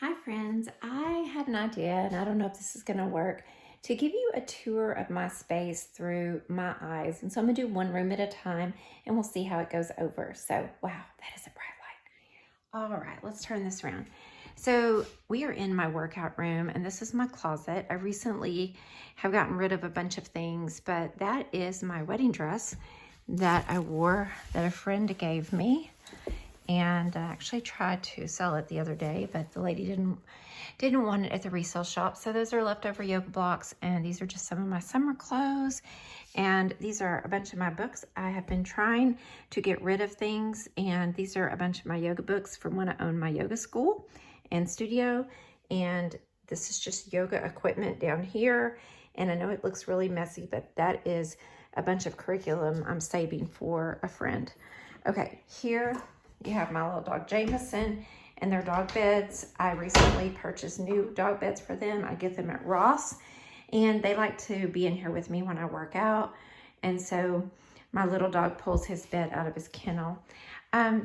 Hi friends, I had an idea and I don't know if this is going to work to give you a tour of my space through my eyes. And so I'm going to do one room at a time and we'll see how it goes over. So, wow, that is a bright light. All right, let's turn this around. So we are in my workout room and this is my closet. I recently have gotten rid of a bunch of things, but that is my wedding dress that I wore that a friend gave me. And I actually tried to sell it the other day, but the lady didn't want it at the resale shop. So those are leftover yoga blocks, and these are just some of my summer clothes. And these are a bunch of my books. I have been trying to get rid of things, and these are a bunch of my yoga books from when I owned my yoga school and studio. And this is just yoga equipment down here. And I know it looks really messy, but that is a bunch of curriculum I'm saving for a friend. Okay, here you have my little dog Jameson and their dog beds. I recently purchased new dog beds for them. I get them at Ross, and they like to be in here with me when I work out. And so my little dog pulls his bed out of his kennel.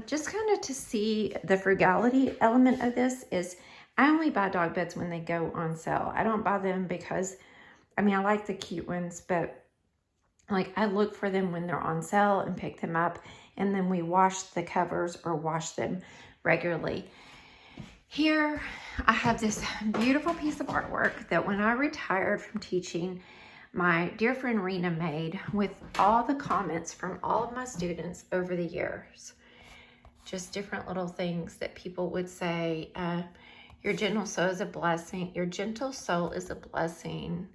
Just kind of to see the frugality element of this is I only buy dog beds when they go on sale. I don't buy them because, I mean, I like the cute ones, but like I look for them when they're on sale and pick them up, and then we wash the covers or wash them regularly. Here I have this beautiful piece of artwork that when I retired from teaching, my dear friend Rena made with all the comments from all of my students over the years. Just different little things that people would say. Your gentle soul is a blessing. Your gentle soul is a blessing.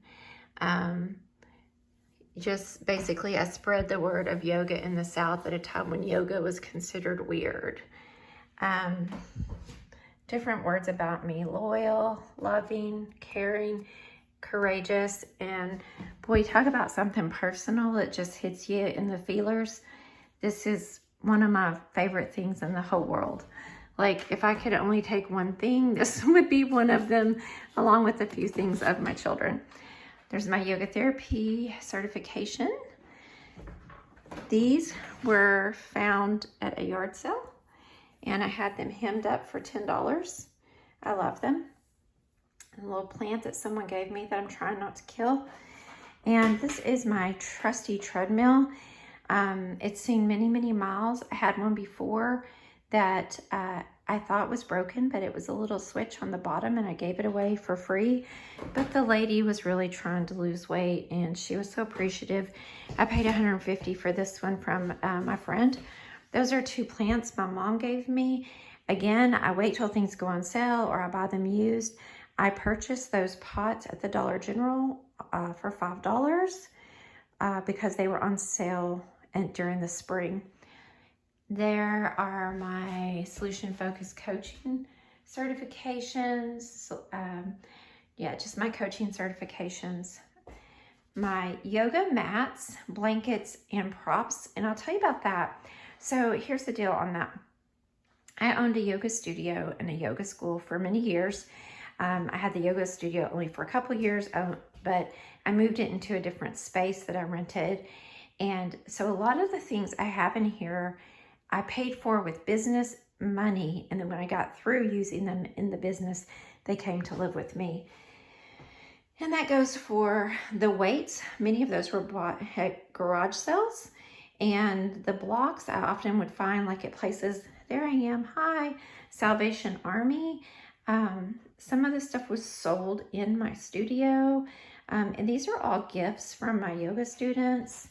Just basically, I spread the word of yoga in the South at a time when yoga was considered weird. Different words about me: loyal, loving, caring, courageous. And boy, talk about something personal that just hits you in the feelers. This is one of my favorite things in the whole world. Like, if I could only take one thing, this would be one of them, along with a few things of my children. There's my yoga therapy certification. These were found at a yard sale, and I had them hemmed up for $10. I love them. A little plant that someone gave me that I'm trying not to kill. And this is my trusty treadmill. It's seen many, many miles. I had one before that I thought was broken, but it was a little switch on the bottom, and I gave it away for free. But the lady was really trying to lose weight, and she was so appreciative. I paid $150 for this one from my friend. Those are two plants my mom gave me. Again, I wait till things go on sale or I buy them used. I purchased those pots at the Dollar General for $5 because they were on sale during the spring. There are my solution focused coaching certifications. Just my coaching certifications. My yoga mats, blankets, and props. And I'll tell you about that. So here's the deal on that. I owned a yoga studio and a yoga school for many years. I had the yoga studio only for a couple years, but I moved it into a different space that I rented. And so a lot of the things I have in here, I paid for with business money, and then when I got through using them in the business, they came to live with me. And that goes for the weights. Many of those were bought at garage sales, and the blocks I often would find like at places. There I am, hi, Salvation Army. Some of this stuff was sold in my studio, and these are all gifts from my yoga students.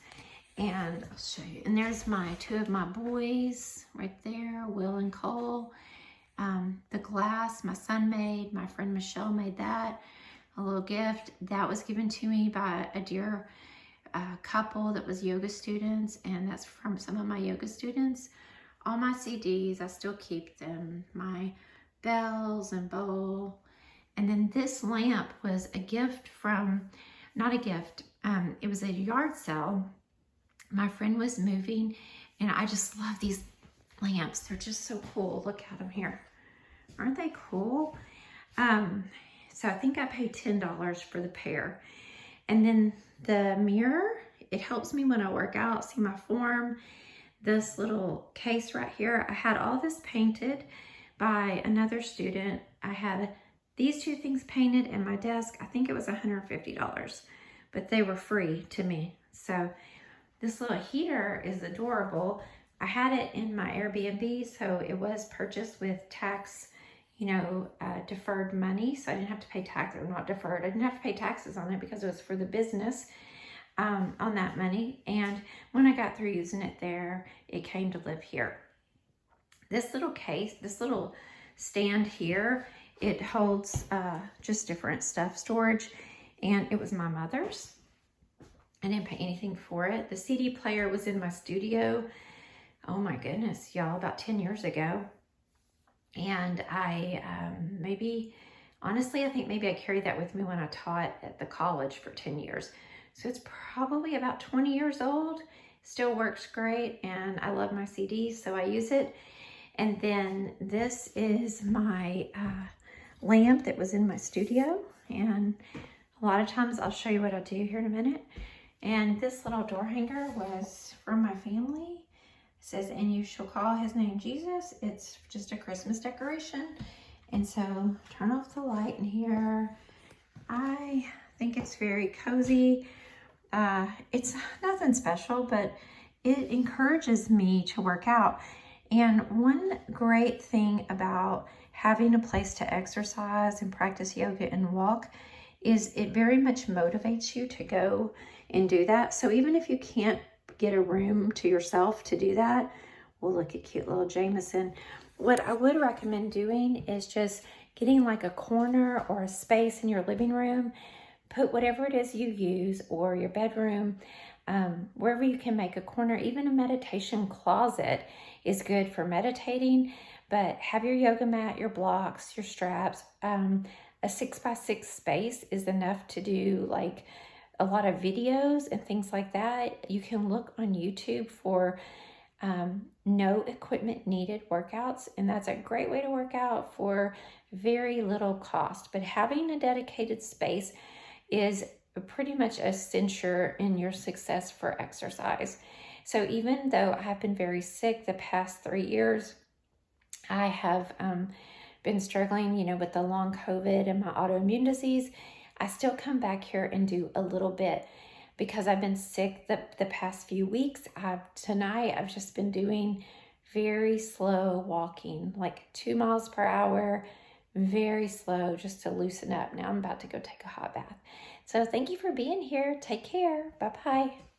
And I'll show you. And there's two of my boys right there, Will and Cole. The glass my son made, my friend Michelle made that. A little gift that was given to me by a dear couple that was yoga students, and that's from some of my yoga students. All my CDs, I still keep them. My bells and bowl. And then this lamp was a gift from, not a gift, it was a yard sale. My friend was moving, and I just love these lamps. They're just so cool. Look at them here. Aren't they cool? So I think I paid $10 for the pair. And then the mirror, it helps me when I work out, see my form. This little case right here, I had all this painted by another student. had these two things painted and my desk. I think it was $150, but they were free to me. So this little heater is adorable. I had it in my Airbnb, so it was purchased with tax, deferred money. So I didn't have to pay tax, or not deferred. I didn't have to pay taxes on it because it was for the business on that money. And when I got through using it there, it came to live here. This little case, this little stand here, it holds just different stuff, storage, and it was my mother's. I didn't pay anything for it. The CD player was in my studio. Oh my goodness, y'all, about 10 years ago. And I honestly, I think maybe I carried that with me when I taught at the college for 10 years. So it's probably about 20 years old. Still works great, and I love my CDs, so I use it. And then this is my lamp that was in my studio. And a lot of times I'll show you what I do here in a minute. And this little door hanger was from my family. It says, "And you shall call his name Jesus." It's just a Christmas decoration. And so turn off the light in here. I think it's very cozy. It's nothing special, but it encourages me to work out. And one great thing about having a place to exercise and practice yoga and walk is it very much motivates you to go and do that. So even if you can't get a room to yourself to do that, well, look at cute little Jameson. What I would recommend doing is just getting like a corner or a space in your living room, put whatever it is you use, or your bedroom, wherever you can make a corner. Even a meditation closet is good for meditating, but have your yoga mat, your blocks, your straps. A 6x6 space is enough to do like a lot of videos and things like that. You can look on YouTube for no equipment needed workouts, and that's a great way to work out for very little cost. But having a dedicated space is pretty much essential in your success for exercise. So even though I've been very sick the past 3 years, I have been struggling, with the long COVID and my autoimmune disease, I still come back here and do a little bit because I've been sick the past few weeks. Tonight I've just been doing very slow walking, like 2 miles per hour, very slow, just to loosen up. Now I'm about to go take a hot bath. So thank you for being here. Take care. Bye-bye.